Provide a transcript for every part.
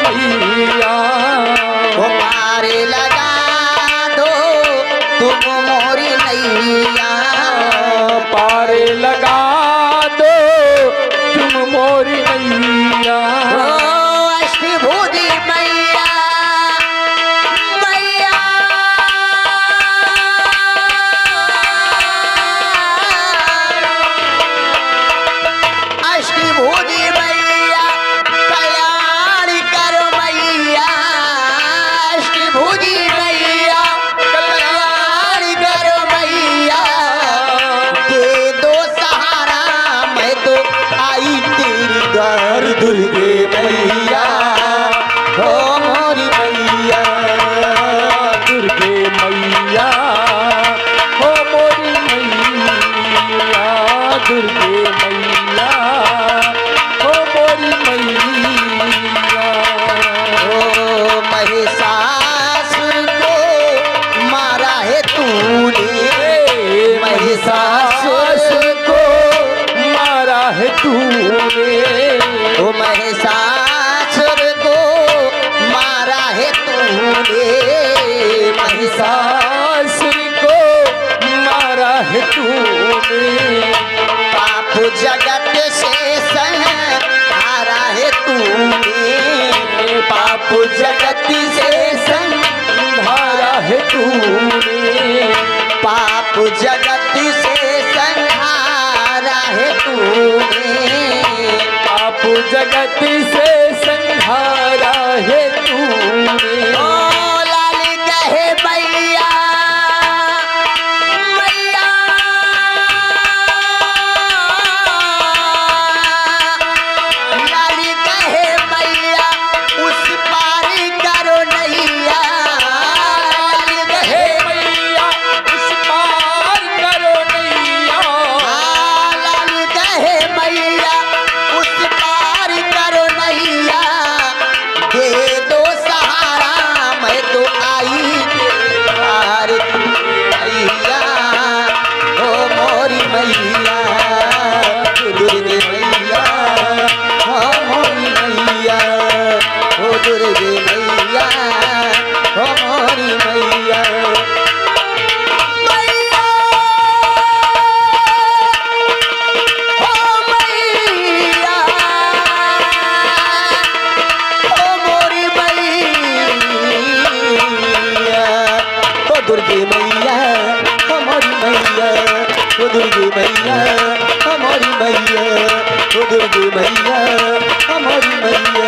मैया। वो पार लगा दो तुम मोरी नैया। पार लगा दो तुम मोरी नैया। अष्टभुजी मैया मैया। अष्टभुजी मैया कल्याण करो मैया। अष्टभुजी मैया कल्याण करो मैया। दे दो सहारा मैं तो आई तेरी घर दुर्गे मैया। हो मोरी मैया दुर्गे मैया, हो मोरी मैया। दुर्गे मैया, हो मोरी मैया। ओ महिषासुर को मारा है तूने। महिषासुर को मारा है तूने। ओ महिषासुर को मारा है तूने। महिषासुर को मारा है तूने। पाप जगत से संहारा है तूने। पाप जगत से संहारा है तूने। पाप जगत से संहारा है तूने। पाप जगत से संहारा है तूने। ओ लाल कहे मैया मैया। लाल कहे मैया उस पार करो नैया। लाल कहे मैया उस पार करो नैया। लाल कहे मैया उस पार करो नैया। दे दो सहारा मैं तो आई तेरे पार मैया। ओ मोरी मैया दुर्गे मैया। ओ मोरी मैया ओ दुर्गे मैया। ओ मोरी मैया मैया। ओ मैया ओ मोरी मैया। ओ दुर्गे मैया ओ मोरी मैया। ओ दुर्गे मैया ओ मोरी मैया। ओ दुर्गे मैया ओ मोरी मैया।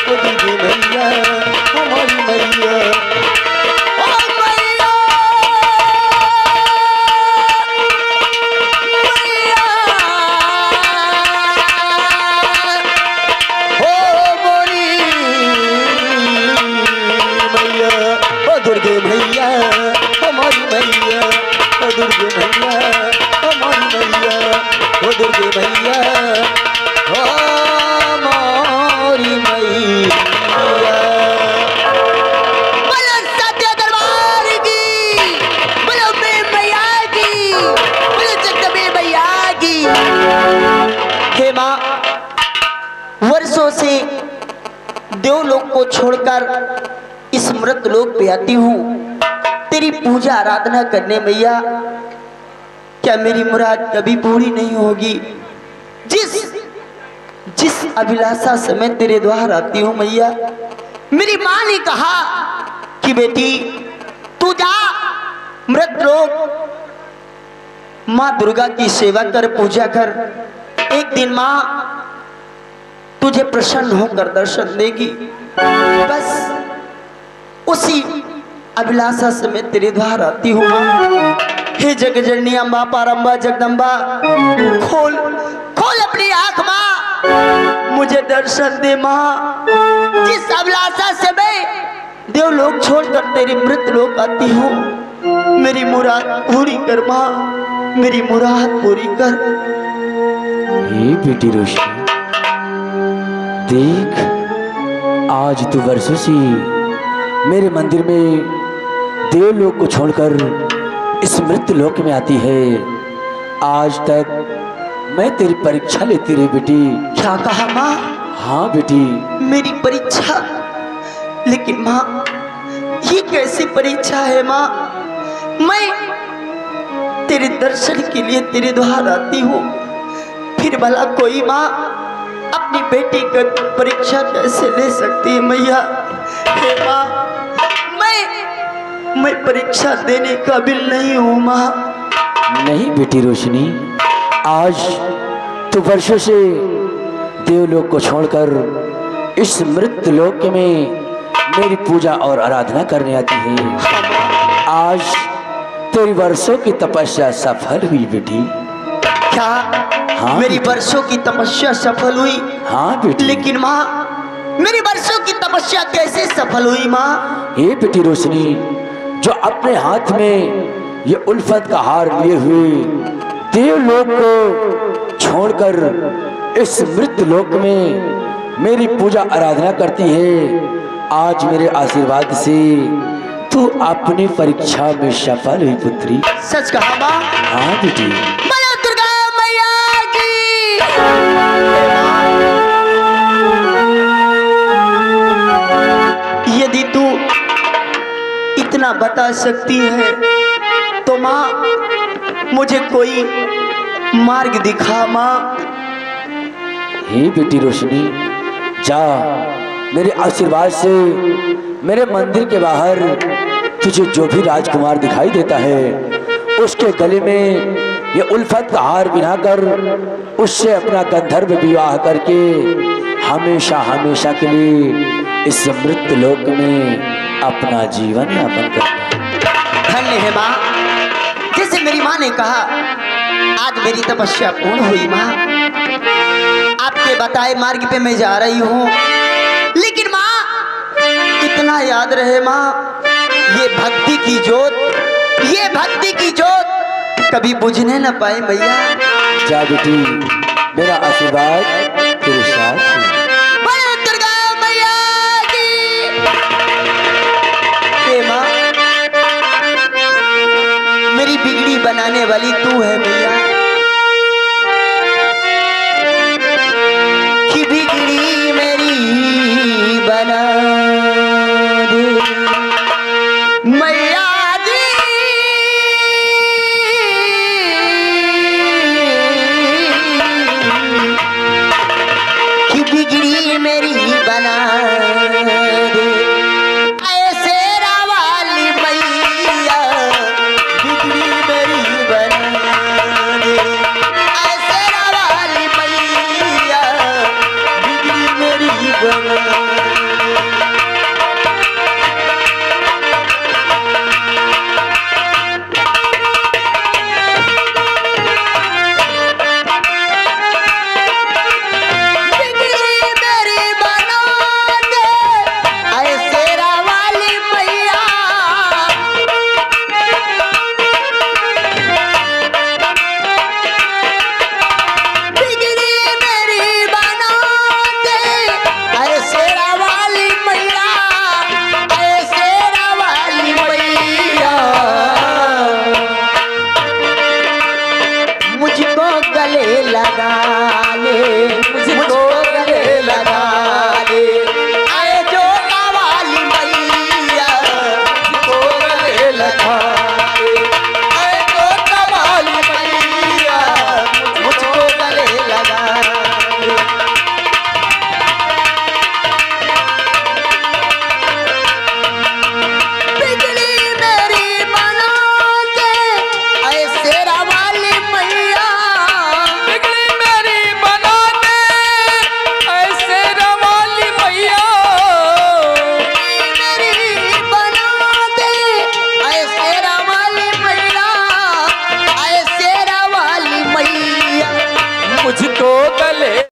ओ दुर्गे मैया ओ मोरी मैया। ओ मैया ओ मोरी मैया। ओ दुर्गे मैया ओ मोरी मैया। ओ दुर्गे मैया ओ मोरी मैया। ओ दुर्गे मैया ओ मोरी मैया। बोलो सत्य दरबार की। बोलो मेरी मैया की। बोलो जगदम्बे मैया की। हे माँ, वर्षों से देवलोक को छोड़कर इस मृत लोक पे आती हूँ तेरी पूजा आराधना करने मैया। क्या मेरी मुराद कभी पूरी नहीं होगी? जिस अभिलाषा से मैं तेरे द्वार आती हूँ मैया। मेरी माँ ने कहा कि बेटी तू जा मृत लोक माँ दुर्गा की सेवा कर, पूजा कर। एक दिन माँ तुझे प्रसन्न होकर दर्शन देगी। बस उसी अभिलाषा से मैं तेरे द्वार आती हूँ। हे जगजननी अम्बा पारंबा जगदम्बा, खोल खोल अपनी आंख माँ, मुझे दर्शन दे माँ। जिस अभिलाषा से मैं देवलोक छोड़कर तेरी मृत लोक आती हूँ, मेरी मुराद पूरी कर माँ, मेरी मुराद पूरी कर। हे बेटी रोशनी, देख आज तू वर्षों से मेरे मंदिर में देवलोक को छोड़कर इस मृत्यु लोक में आती है। आज तक मैं तेरी परीक्षा लेती रही बेटी। क्या कहा माँ? हाँ बेटी, मेरी परीक्षा? लेकिन माँ ये कैसी परीक्षा है माँ? मैं तेरे दर्शन के लिए तेरे द्वार आती हूँ, फिर भला कोई माँ अपनी बेटी की परीक्षा कैसे ले सकती है मैया? हे माँ, मैं परीक्षा देने काबिल नहीं हूँ माँ। नहीं बेटी रोशनी, आज तो वर्षों से देवलोक को छोड़कर इस मृत लोक में मेरी पूजा और आराधना करने आती है। आज तेरी वर्षों की तपस्या सफल हुई बेटी। क्या? हाँ मेरी बेटी। वर्षों की तपस्या सफल हुई? हाँ बेटी। लेकिन माँ, मेरी वर्षों की तपस्या कैसे सफल हुई माँ? हे बेटी रोशनी, जो अपने हाथ में ये उल्फत का हार लिए हुए देवलोक को छोड़कर इस मृत लोक में मेरी पूजा आराधना करती है, आज मेरे आशीर्वाद से तू अपनी परीक्षा में सफल हुई पुत्री। सच कहा माँ? हाँ बेटी। बोलो दुर्गा मैया की। यदि तू इतना बता सकती है तो माँ मुझे कोई मार्ग दिखा माँ। हे बेटी रोशनी, जा, मेरे आशीर्वाद से मेरे मंदिर के बाहर तुझे जो भी राजकुमार दिखाई देता है उसके गले में ये उल्फत का हार पहनाकर उससे अपना गंधर्व विवाह करके हमेशा हमेशा के लिए इस मृत लोक में अपना जीवन यापन करना। धन्य है माँ, जैसे मेरी माँ ने कहा आज मेरी तपस्या पूर्ण हुई माँ। आपके बताए मार्ग पे मैं जा रही हूँ, लेकिन माँ इतना याद रहे माँ, ये भक्ति की जोत कभी बुझने न पाए मैया। जा बेटी, मेरा आशीर्वाद तेरे साथ है। बोलो दुर्गा मैया की। हे माँ, मेरी बिगड़ी बनाने वाली